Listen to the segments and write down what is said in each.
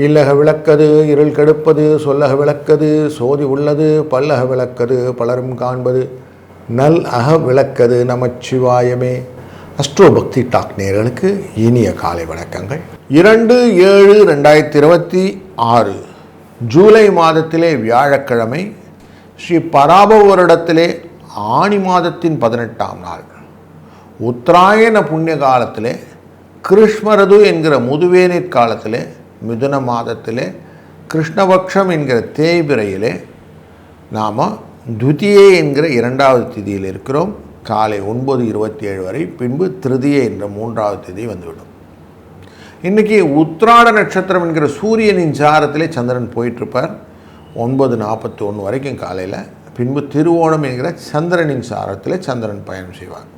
இல்லக விளக்கது இருள் கெடுப்பது சொல்லக விளக்கது சோதி உள்ளது பல்லக விளக்கது பலரும் காண்பது நல் அக விளக்கது நமச்சிவாயமே. அஸ்ட்ரோ பக்தி டாக் நேயர்களுக்கு இனிய காலை வணக்கங்கள். 2/7/2026 ஜூலை மாதத்திலே வியாழக்கிழமை, ஸ்ரீ பராப வருடத்திலே ஆனி மாதத்தின் 18ஆம் நாள், உத்தராயண புண்ணிய காலத்திலே, கிருஷ்ணரது என்கிற முதுவேநீர் காலத்திலே, மிதுன மாதத்திலே, கிருஷ்ணபக்ஷம் என்கிற தேய்பிரையிலே நாம் துதியை என்கிற 2வது திதியில் இருக்கிறோம். காலை 9:27 வரை, பின்பு திருதியை என்ற 3வது திதி வந்துவிடும். இன்றைக்கி உத்திராட நட்சத்திரம் என்கிற சூரியனின் சாரத்திலே சந்திரன் போயிட்டுருப்பார் 9:41 வரைக்கும் காலையில். பின்பு திருவோணம் என்கிற சந்திரனின் சாரத்திலே சந்திரன் பயணம் செய்வார்.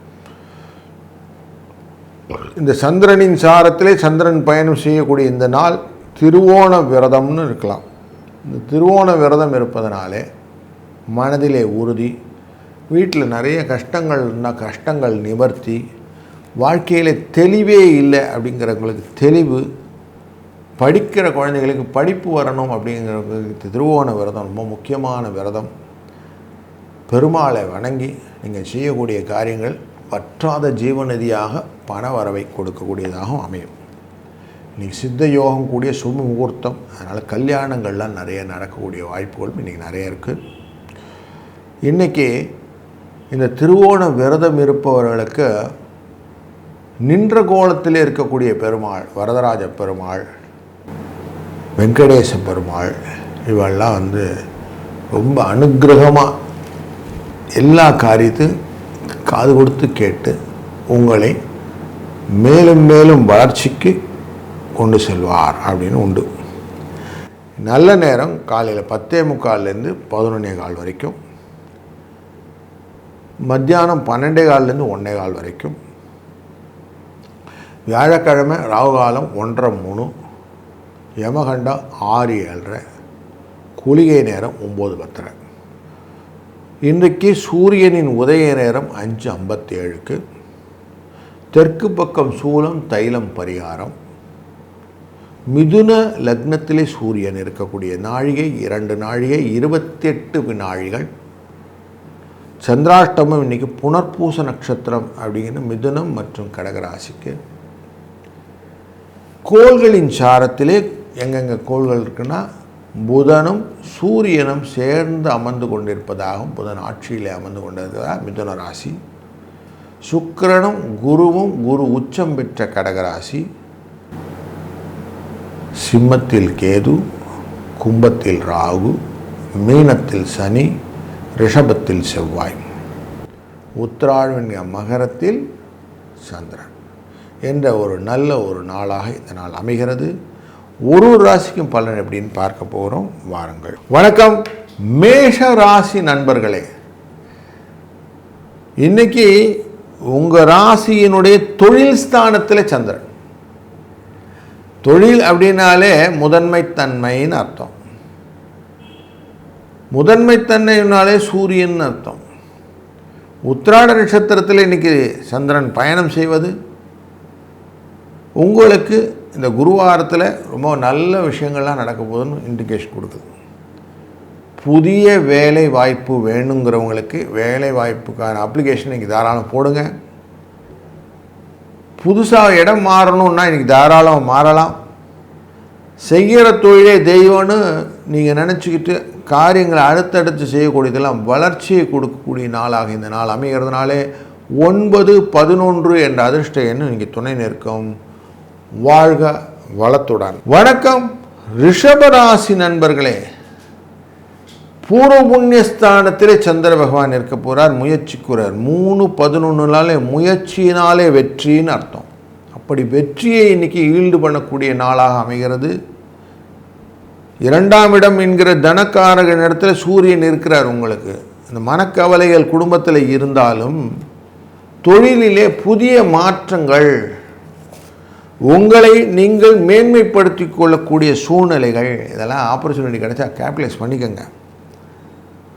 இந்த சந்திரனின் சாரத்திலே சந்திரன் பயணம் செய்யக்கூடிய இந்த நாள் திருவோண விரதம்னு இருக்கலாம். இந்த திருவோண விரதம் இருப்பதனாலே மனதிலே உறுதி, வீட்டில் நிறைய கஷ்டங்கள் நிவர்த்தி, வாழ்க்கையில் தெளிவே இல்லை அப்படிங்கிறவங்களுக்கு தெளிவு, படிக்கிற குழந்தைகளுக்கு படிப்பு வரணும் அப்படிங்கிறவங்களுக்கு திருவோண விரதம் ரொம்ப முக்கியமான விரதம். பெருமாளை வணங்கி நீங்கள் செய்யக்கூடிய காரியங்கள் வற்றாத ஜீவநதியாக பண வரவை கொடுக்கக்கூடியதாகவும் அமையும். இன்றைக்கி சித்த யோகம் கூடிய சுப முகூர்த்தம், அதனால் கல்யாணங்கள்லாம் நிறைய நடக்கக்கூடிய வாய்ப்புகளும் இன்றைக்கி நிறைய இருக்குது. இன்றைக்கி இந்த திருவோண விரதம் இருப்பவர்களுக்கு நின்ற கோலத்திலே இருக்கக்கூடிய பெருமாள், வரதராஜ பெருமாள், வெங்கடேச பெருமாள், இவெல்லாம் ரொம்ப அனுக்கிரகமாக எல்லா காரியத்தையும் காது கொடுத்து கேட்டு உங்களை மேலும் மேலும் வளர்ச்சிக்கு கொண்டு செல்வார் அப்படின்னு உண்டு. நல்ல நேரம் காலையில் 10:45 11:15 வரைக்கும், மத்தியானம் 12:15 1:15 வரைக்கும், வியாழக்கிழமை ராகுகாலம் 1:30 யமகண்டம் 6:07, குளிகை நேரம் 9:10. இன்றைக்கு சூரியனின் உதய நேரம் 5:57, தெற்கு பக்கம் சூலம் தைலம் பரிகாரம். மிதுன லக்னத்திலே சூரியன் இருக்கக்கூடிய நாழிகை 2 நாழிகை 28 வினாழிகள். சந்திராஷ்டமம் இன்றைக்கி புனர்பூச நட்சத்திரம் அப்படிங்கிற மிதுனம் மற்றும் கடகராசிக்கு. கோள்களின் சாரத்திலே எங்கெங்கே கோள்கள் இருக்குன்னா, புதனும் சூரியனும் சேர்ந்து அமர்ந்து கொண்டிருப்பதாகவும், புதன் ஆட்சியிலே அமர்ந்து கொண்டிருக்கிறதா மிதுன ராசி. சுக்கிரனும் குருவும், குரு உச்சம் பெற்ற கடகராசி. சிம்மத்தில் கேது, கும்பத்தில் ராகு, மீனத்தில் சனி, ரிஷபத்தில் செவ்வாய், உத்திராயண மகரத்தில் சந்திரன் என்ற ஒரு நல்ல ஒரு நாளாக இந்த நாள் அமைகிறது. ஒரு ராசிக்கும் பலன் எப்படின்னு பார்க்க போகிறோம், வாருங்கள். வணக்கம் மேஷ ராசி நண்பர்களே. இன்னைக்கு உங்கள் ராசியினுடைய தொழில் ஸ்தானத்தில் சந்திரன். தொழில் அப்படின்னாலே முதன்மைத்தன்மைன்னு அர்த்தம். முதன்மைத்தன்மைனாலே சூரியன் அர்த்தம். உத்திராட நட்சத்திரத்தில் இன்றைக்கி சந்திரன் பயணம் செய்வது உங்களுக்கு இந்த குருவாரத்தில் ரொம்ப நல்ல விஷயங்கள்லாம் நடக்க போகுதுன்னு இண்டிகேஷன் கொடுக்குது. புதிய வேலை வாய்ப்பு வேணுங்கிறவங்களுக்கு வேலை வாய்ப்புக்கான அப்ளிகேஷன் இன்றைக்கி தாராளம் போடுங்க. புதுசாக இடம் மாறணுன்னா இன்றைக்கி தாராளம் மாறலாம். செய்கிற தொழிலே தெய்வம்னு நீங்கள் நினச்சிக்கிட்டு காரியங்களை அடுத்தடுத்து செய்யக்கூடியதெல்லாம் வளர்ச்சியை கொடுக்கக்கூடிய நாளாக இந்த நாள் அமைகிறதுனாலே 9, 11 என்ற அதிர்ஷ்ட எண்ணம் இன்றைக்கி துணை நிற்கும். வாழ்க வளத்துடன். வணக்கம் ரிஷபராசி நண்பர்களே. பூர்வ புண்ணியஸ்தானத்திலே சந்திர பகவான் இருக்க போகிறார், முயற்சிக்குறார். 3-11 முயற்சியினாலே வெற்றின்னு அர்த்தம். அப்படி வெற்றியை இன்னைக்கு ஈல்டு பண்ணக்கூடிய நாளாக அமைகிறது. 2ஆம் இடம் என்கிற தனக்காரக இடத்துல சூரியன் இருக்கிறார். உங்களுக்கு இந்த மனக்கவலைகள் குடும்பத்தில் இருந்தாலும் தொழிலிலே புதிய மாற்றங்கள், உங்களை நீங்கள் மேன்மைப்படுத்தி கொள்ளக்கூடிய சூழ்நிலைகள், இதெல்லாம் ஆப்பர்ச்சுனிட்டி கிடைச்சா கேபிட்டலைஸ் பண்ணிக்கோங்க.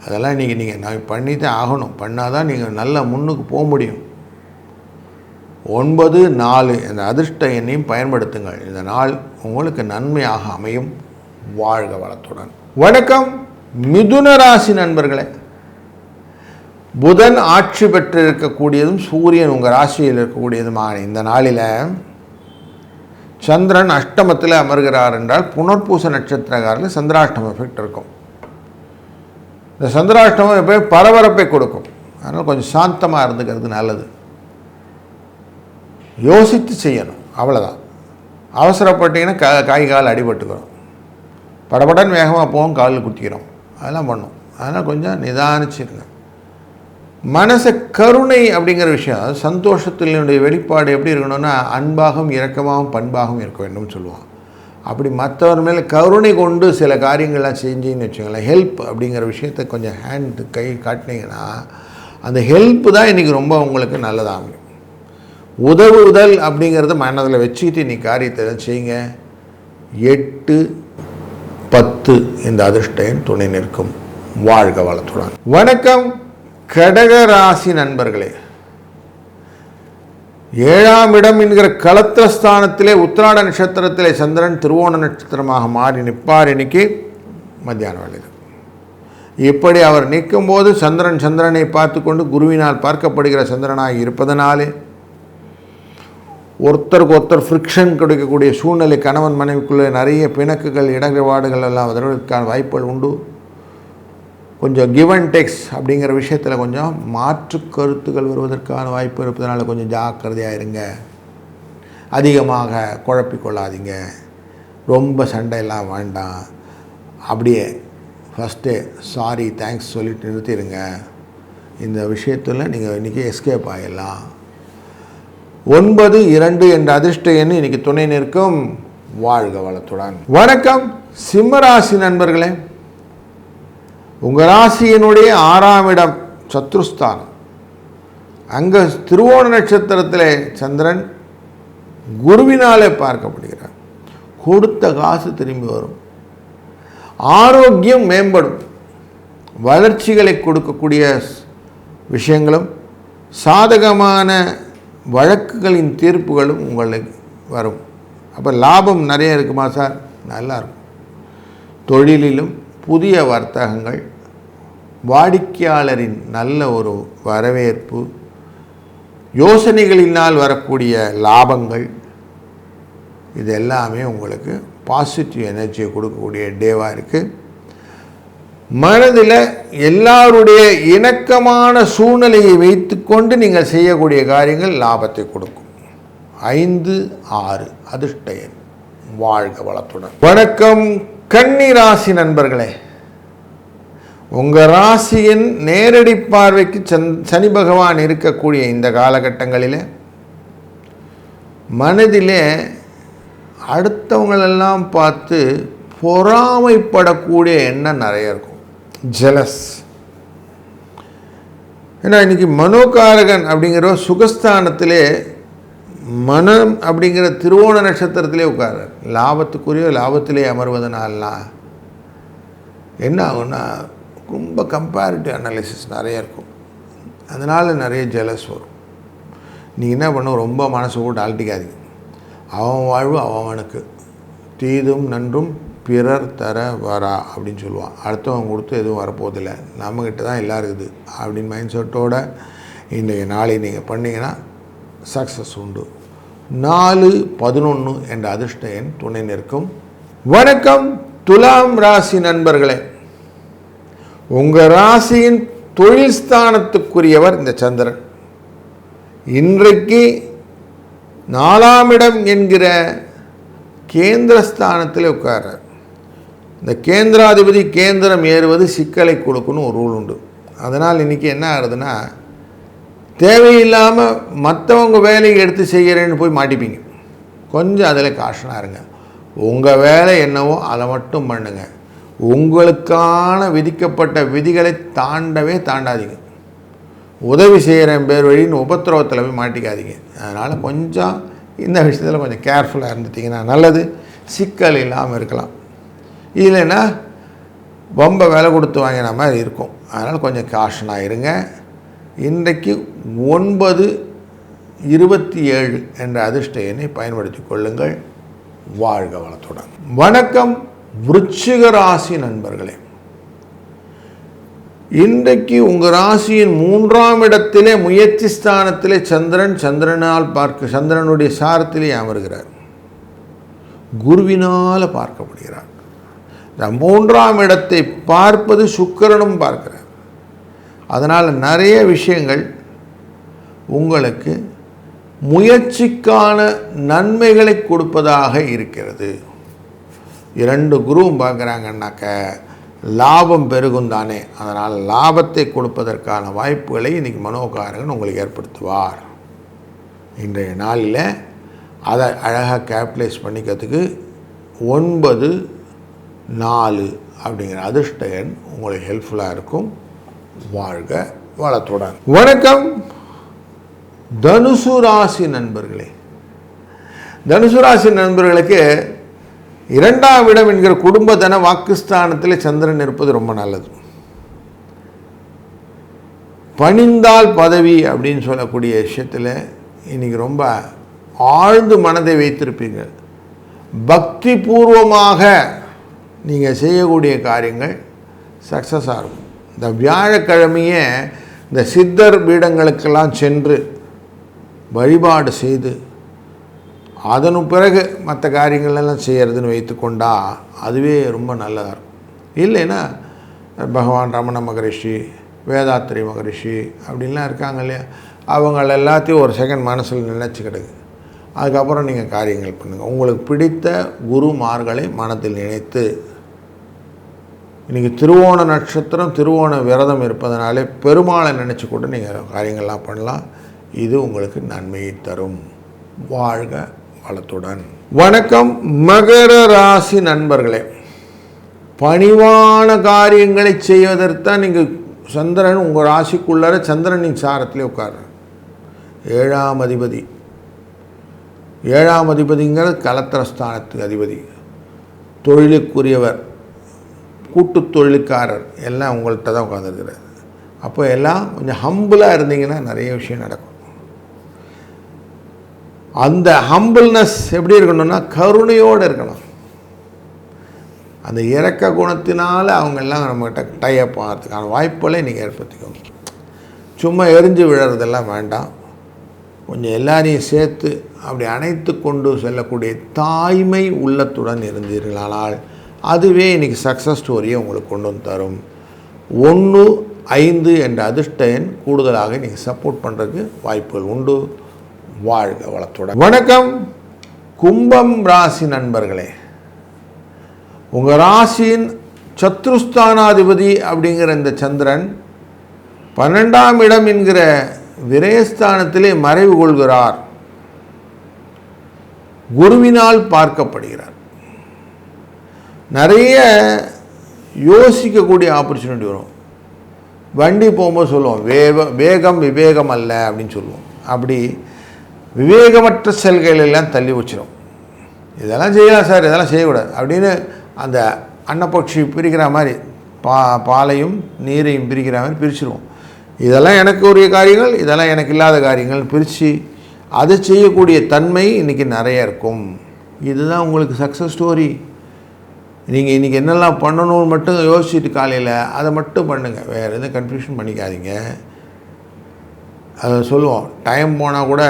அதெல்லாம் இன்றைக்கி நீங்கள் நான் பண்ணி தான் ஆகணும். பண்ணால் தான் நீங்கள் நல்லா முன்னுக்கு போக முடியும். 9, 4 இந்த அதிர்ஷ்ட எண்ணையும் பயன்படுத்துங்கள். இந்த நாள் உங்களுக்கு நன்மையாக அமையும். வாழ்க வளத்துடன். வணக்கம் மிதுன ராசி நண்பர்களே. புதன் ஆட்சி பெற்று இருக்கக்கூடியதும் சூரியன் உங்கள் ராசியில் இருக்கக்கூடியதுமான இந்த நாளில் சந்திரன் அஷ்டமத்தில் அமர்கிறார் என்றால் புனர்பூச நட்சத்திரக்காரில் சந்திராஷ்டம எஃபெக்ட் இருக்கும். இந்த சந்திராஷ்டமம் எப்போ பரபரப்பை கொடுக்கும். அதனால் கொஞ்சம் சாந்தமாக இருந்துக்கிறது நல்லது. யோசித்து செய்யணும், அவ்வளோதான். அவசரப்பட்டீங்கன்னா காய் கால் அடிபட்டுக்கிறோம், படபடன்னு வேகமாக போகும், காலில் குத்திக்கிறோம், அதெல்லாம் பண்ணும். அதனால் கொஞ்சம் நிதானிச்சிருங்க. மனசை கருணை அப்படிங்கிற விஷயம், அதாவது சந்தோஷத்தினுடைய வெளிப்பாடு எப்படி இருக்கணும்னா அன்பாகவும் இரக்கமாகவும் பண்பாகவும் இருக்க வேண்டும் சொல்லுவான். அப்படி மற்றவர் மேலே கருணை கொண்டு சில காரியங்கள்லாம் செஞ்சின்னு வச்சுக்கோங்களேன். ஹெல்ப் அப்படிங்கிற விஷயத்தை கொஞ்சம் கை காட்டினீங்கன்னா அந்த ஹெல்ப்பு தான் இன்றைக்கி ரொம்ப உங்களுக்கு நல்லதாகும். உதவுதல் அப்படிங்கிறத மனதில் வச்சுக்கிட்டு இன்றைக்கி காரியத்தை செய்யுங்க. 8, 10 இந்த அதிர்ஷ்டம் துணை நிற்கும். வாழ்க வளத்துடன். வணக்கம் கடக ராசி நண்பர்களே. 7ஆம் இடம் என்கிற களத்திரஸ்தானத்திலே உத்திராட நட்சத்திரத்திலே சந்திரன் திருவோண நட்சத்திரமாக மாறி நிற்பார். இன்னைக்கு மத்தியான வேளையில் இப்படி அவர் நிற்கும்போது சந்திரனை பார்த்து கொண்டு குருவினால் பார்க்கப்படுகிற சந்திரனாக இருப்பதனாலே ஒருத்தருக்கு ஒருத்தர் ஃப்ரிக்ஷன் கிடைக்கக்கூடிய சூழ்நிலை, கணவன் மனைவிக்குள்ளே நிறைய பிணக்குகள் இடர்பாடுகள் எல்லாம் வருவதற்கான வாய்ப்புகள் உண்டு. கொஞ்சம் கிவ் அண்ட் டேக்ஸ் அப்படிங்கிற விஷயத்தில் கொஞ்சம் மாற்று கருத்துக்கள் வருவதற்கான வாய்ப்பு இருப்பதனால கொஞ்சம் ஜாக்கிரதையாக இருங்க. அதிகமாக குழப்பிக்கொள்ளாதீங்க. ரொம்ப சண்டையெல்லாம் வேண்டாம். அப்படியே ஃபஸ்ட்டே சாரி தேங்க்ஸ் சொல்லிட்டு நிறுத்திடுங்க. இந்த விஷயத்தில் நீங்கள் இன்றைக்கி எஸ்கேப் ஆகிடலாம். 9, 2 என்ற அதிர்ஷ்ட எண் இன்றைக்கி துணை நிற்கும். வாழ்க வளத்துடன். வணக்கம் சிம்மராசி நண்பர்களே. உங்கள் ராசியினுடைய 6ஆம் இடம் சத்ருஸ்தானம். அங்கே திருவோண நட்சத்திரத்தில் சந்திரன் குருவினாலே பார்க்கப்படுகிறார். கொடுத்த காசு திரும்பி வரும். ஆரோக்கியம் மேம்படும். வளர்ச்சிகளை கொடுக்கக்கூடிய விஷயங்களும் சாதகமான வழக்குகளின் தீர்ப்புகளும் உங்களுக்கு வரும். அப்போ லாபம் நிறைய இருக்குமா சார்? நல்லாயிருக்கும். தொழிலிலும் புதிய வர்த்தகங்கள், வாடிக்கையாளரின் நல்ல ஒரு வரவேற்பு, யோசனைகளினால் வரக்கூடிய லாபங்கள், இது எல்லாமே உங்களுக்கு பாசிட்டிவ் எனர்ஜியை கொடுக்கக்கூடிய டேவாக இருக்குது. மனதில் எல்லாருடைய இணக்கமான சூழ்நிலையை வைத்து கொண்டு நீங்கள் செய்யக்கூடிய காரியங்கள் லாபத்தை கொடுக்கும். 5, 6 அதிர்ஷ்ட எண். வாழ்க வளத்துடன். வணக்கம் கன்னி ராசி நண்பர்களே. உங்கள் ராசியின் நேரடி பார்வைக்கு சனி பகவான் இருக்கக்கூடிய இந்த காலகட்டங்களில் மனதிலே அடுத்தவங்களெல்லாம் பார்த்து பொறாமைப்படக்கூடிய எண்ணம் நிறைய இருக்கும். ஜெலஸ். ஏன்னா இன்றைக்கி மனோகாரகன் அப்படிங்கிற சுகஸ்தானத்திலே மனம் அப்படிங்கிற திருவோண நட்சத்திரத்திலே உட்காரார். லாபத்திலே அமர்வதனாலாம் என்ன ஆகும்னா ரொம்ப கம்பேரிட்டிவ் அனாலிசிஸ் நிறைய இருக்கும். அதனால் நிறைய ஜெலஸ் வரும். நீங்கள் என்ன பண்ணும், ரொம்ப மனசு போட்டு அழட்டிக்காதீங்க. அவன் வாழ்வு அவனுக்கு, தீதும் நன்றும் பிறர் தர வரா அப்படின்னு சொல்லுவான். அடுத்தவங்க கொடுத்து எதுவும் வரப்போதில்லை, நம்மக்கிட்ட தான் எல்லாம் இருக்குது அப்படின்னு மைண்ட் செட்டோடு இன்றைய நாளை நீங்கள் பண்ணிங்கன்னா சக்ஸஸ் உண்டு. 4, 11 என்ற அதிர்ஷ்ட எண் துணை நிற்கும். வணக்கம் துலாம் ராசி நண்பர்களே. உங்கள் ராசியின் தொழில் ஸ்தானத்துக்குரியவர் இந்த சந்திரன். இன்றைக்கு 4ஆம் இடம் என்கிற கேந்திரஸ்தானத்தில் உட்கார்றார். இந்த கேந்திராதிபதி கேந்திரம் ஏறுவது சிக்கலை கொடுக்கணும் ஒரு ரூல் உண்டு. அதனால் இன்றைக்கி என்ன ஆகுதுன்னா, தேவையில்லாமல் மற்றவங்க வேலையை எடுத்து செய்கிறேன்னு போய் மாட்டிப்பீங்க. கொஞ்சம் அதில் காஷனாக இருங்க. உங்கள் வேலை என்னவோ அதை மட்டும் பண்ணுங்கள். உங்களுக்கான விதிக்கப்பட்ட விதிகளை தாண்டாதீங்க. உதவி செய்கிறேன் பேர் வழின்னு உபத்திரவத்தில் போய் மாட்டிக்காதீங்க. அதனால் கொஞ்சம் இந்த விஷயத்தில் கொஞ்சம் கேர்ஃபுல்லாக இருந்துட்டிங்கன்னா நல்லது. சிக்கல் இல்லாமல் இருக்கலாம். இல்லைன்னா ரொம்ப விலை கொடுத்து வாங்கின மாதிரி இருக்கும். அதனால் கொஞ்சம் காஷனாக இருங்க. இன்றைக்கு 9, 27 என்ற அதிர்ஷ்ட எண்ணை பயன்படுத்திக் கொள்ளுங்கள். வாழ்க வளத்துடன். வணக்கம் விருச்சிக ராசி நண்பர்களே. இன்றைக்கு உங்கள் ராசியின் 3ஆம் இடத்திலே முயற்சி ஸ்தானத்திலே சந்திரனுடைய சாரத்திலே அமர்கிறார். குருவினால் பார்க்கப்படுகிறார். இந்த 3ஆம் இடத்தை பார்ப்பது சுக்கிரனும் பார்க்கிறார். அதனால் நிறைய விஷயங்கள் உங்களுக்கு முயற்சிக்கான நன்மைகளை கொடுப்பதாக இருக்கிறது. 2 குருவும் பார்க்குறாங்கன்னாக்க லாபம் பெருகும் தானே. அதனால் லாபத்தை கொடுப்பதற்கான வாய்ப்புகளை இன்றைக்கி மனோகாரகன் உங்களுக்கு ஏற்படுத்துவார். இன்றைய நாளில் அதை அழகாக கேபிட்டலைஸ் பண்ணிக்கிறதுக்கு 9-4 அப்படிங்கிற அதிர்ஷ்ட எண் உங்களுக்கு ஹெல்ப்ஃபுல்லாக இருக்கும். வாழ்க வளத்துடன். வணக்கம் தனுசு ராசி நண்பர்களே. தனுசு ராசி நண்பர்களுக்கு 2ஆம் இடம் என்கிற குடும்ப தன வாக்குஸ்தானத்தில் சந்திரன் இருப்பது ரொம்ப நல்லது. பணிந்தால் பதவி அப்படின்னு சொல்லக்கூடிய விஷயத்தில் இன்றைக்கி ரொம்ப ஆழ்ந்து மனதை வைத்திருப்பீங்க. பக்தி பூர்வமாக நீங்கள் செய்யக்கூடிய காரியங்கள் சக்ஸஸாக இருக்கும். இந்த வியாழக்கிழமையே இந்த சித்தர் பீடங்களுக்கெல்லாம் சென்று வழிபாடு செய்து அதன் பிறகு மற்ற காரியங்களெல்லாம் செய்கிறதுன்னு வைத்துக்கொண்டா அதுவே ரொம்ப நல்லதாக இருக்கும். இல்லைன்னா பகவான் ரமண மகரிஷி, வேதாத்திரி மகரிஷி அப்படின்லாம் இருக்காங்க இல்லையா, அவங்கள எல்லாத்தையும் ஒரு செகண்ட் மனசில் நினச்சிக்கிடுங்க. அதுக்கப்புறம் நீங்கள் காரியங்கள் பண்ணுங்கள். உங்களுக்கு பிடித்த குருமார்களை மனத்தில் நினைத்து, இன்றைக்கி திருவோண நட்சத்திரம், திருவோண விரதம் இருப்பதனாலே பெருமாளை நினச்சி கூட நீங்கள் காரியங்கள்லாம் பண்ணலாம். இது உங்களுக்கு நன்மையை தரும். வாழ்க வளத்துடன். வணக்கம் மகர ராசி நண்பர்களே. பணிவான காரியங்களை செய்வதற்குத்தான் நீங்கள் சந்திரன் உங்கள் ராசிக்குள்ளார சந்திரனின் சாரத்திலே உட்கார்றார். 7ஆம் அதிபதி. 7ஆம் அதிபதிங்கிறது கலத்திரஸ்தானத்துக்கு அதிபதி, தொழிலுக்குரியவர், கூட்டு தொழிலுக்காரர் எல்லாம் உங்கள்கிட்ட தான் உட்காந்துருக்கிறார். அப்போ எல்லாம் கொஞ்சம் ஹம்பிளாக இருந்தீங்கன்னா நிறைய விஷயம் நடக்கும். அந்த ஹம்பிள்னஸ் எப்படி இருக்கணும்னா கருணையோடு இருக்கணும். அந்த இறக்க குணத்தினால் அவங்கெல்லாம் நம்மகிட்ட டைப் ஆகிறதுக்கான வாய்ப்புகளை நீங்கள் ஏற்படுத்திக்கோங்க. சும்மா எரிஞ்சு விழுறதெல்லாம் வேண்டாம். கொஞ்சம் எல்லாரையும் சேர்த்து அப்படி அணைத்து கொண்டு செல்லக்கூடிய தாய்மை உள்ளத்துடன் இருந்தீர்களானால் அதுவே இன்றைக்கி சக்ஸஸ் ஸ்டோரியை உங்களுக்கு கொண்டு வந்து தரும். 1-5 என்ற அதிர்ஷ்ட எண் கூடுதலாக நீங்கள் சப்போர்ட் பண்ணுறதுக்கு வாய்ப்புகள் உண்டு. வாழ்க வளத்துடன். வணக்கம் கும்பம் ராசி நண்பர்களே. உங்கள் ராசியின் சத்ருஸ்தானாதிபதி அப்படிங்கிற இந்த சந்திரன் 12ஆம் இடம் என்கிற விரயஸ்தானத்திலே மறைவு கொள்கிறார். குருவினால் பார்க்கப்படுகிறார். நிறைய யோசிக்கக்கூடிய ஆப்பர்ச்சுனிட்டி வரும். வண்டி போகும்போது சொல்லுவோம் வேகம் விவேகம் அல்ல அப்படின்னு சொல்லுவோம். அப்படி விவேகமற்ற செல்களெல்லாம் தள்ளி வச்சிடும். இதெல்லாம் செய்யலாம் சார், இதெல்லாம் செய்யக்கூடாது அப்படின்னு அந்த அன்னப்பட்சி பிரிக்கிற மாதிரி பாலையும் நீரையும் பிரிக்கிற மாதிரி பிரிச்சுருவோம். இதெல்லாம் எனக்கு உரிய காரியங்கள், இதெல்லாம் எனக்கு இல்லாத காரியங்கள் பிரித்து அதை செய்யக்கூடிய தன்மை இன்றைக்கி நிறைய இருக்கும். இதுதான் உங்களுக்கு சக்ஸஸ் ஸ்டோரி. நீங்கள் இன்றைக்கி என்னெல்லாம் பண்ணணும்னு மட்டும் யோசிச்சுட்டு காலையில் அதை மட்டும் பண்ணுங்கள். வேறு எதுவும் கன்ஃபியூஷன் பண்ணிக்காதீங்க. அதை சொல்லுவோம், டைம் போனால் கூட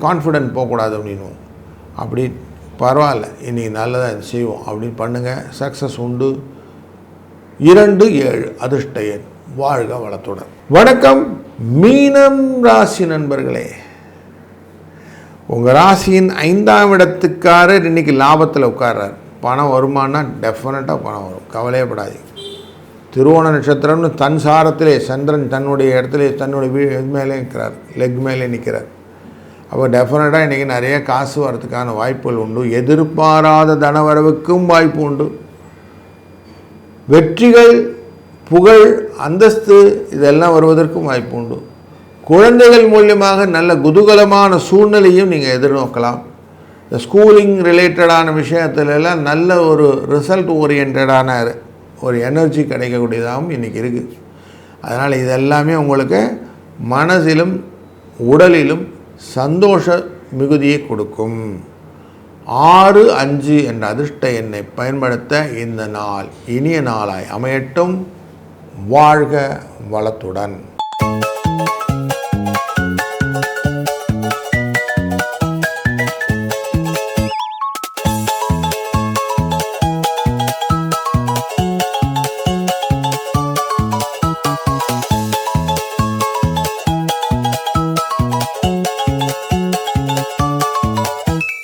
கான்ஃபிடென்ட் போகக்கூடாது அப்படின்னுவோம். அப்படி பரவாயில்ல, இன்றைக்கி நல்லதாக செய்வோம் அப்படின்னு பண்ணுங்கள். சக்ஸஸ் உண்டு. 2-7 அதிர்ஷ்ட எண். வாழ்க வளத்துடன். வணக்கம் மீனம் ராசி நண்பர்களே. உங்கள் ராசியின் 5ஆம் இடத்துக்காரர் இன்றைக்கி லாபத்தில் உட்கார்றார். பணம் வருமானா டெஃபினட்டாக பணம் வரும், கவலையப்படாது. திருவோண நட்சத்திரம்னு தன் சாரத்திலே சந்திரன் தன்னுடைய இடத்துல தன்னுடைய இது மேலே இருக்கிறார், லெக் மேலே நிற்கிறார். அப்போ டெஃபினட்டாக இன்றைக்கி நிறைய காசு வரதுக்கான வாய்ப்புகள் உண்டு. எதிர்பாராத தனவரவுக்கும் வாய்ப்பு உண்டு. வெற்றிகள், புகழ், அந்தஸ்து இதெல்லாம் வருவதற்கும் வாய்ப்பு உண்டு. குழந்தைகள் மூலியமாக நல்ல குதூகலமான சூழ்நிலையும் நீங்கள் எதிர்நோக்கலாம். இந்த ஸ்கூலிங் ரிலேட்டடான விஷயத்துலலாம் நல்ல ஒரு ரிசல்ட் ஓரியன்டான ஒரு எனர்ஜி கிடைக்கக்கூடியதாகவும் இன்றைக்கி இருக்குது. அதனால் இதெல்லாமே உங்களுக்கு மனதிலும் உடலிலும் சந்தோஷ மிகுதியை கொடுக்கும். 6, 5 என்ற அதிர்ஷ்ட எண்ணை பயன்படுத்த இந்த நாள் இனிய நாளாய் அமையட்டும். வாழ்க வளத்துடன்.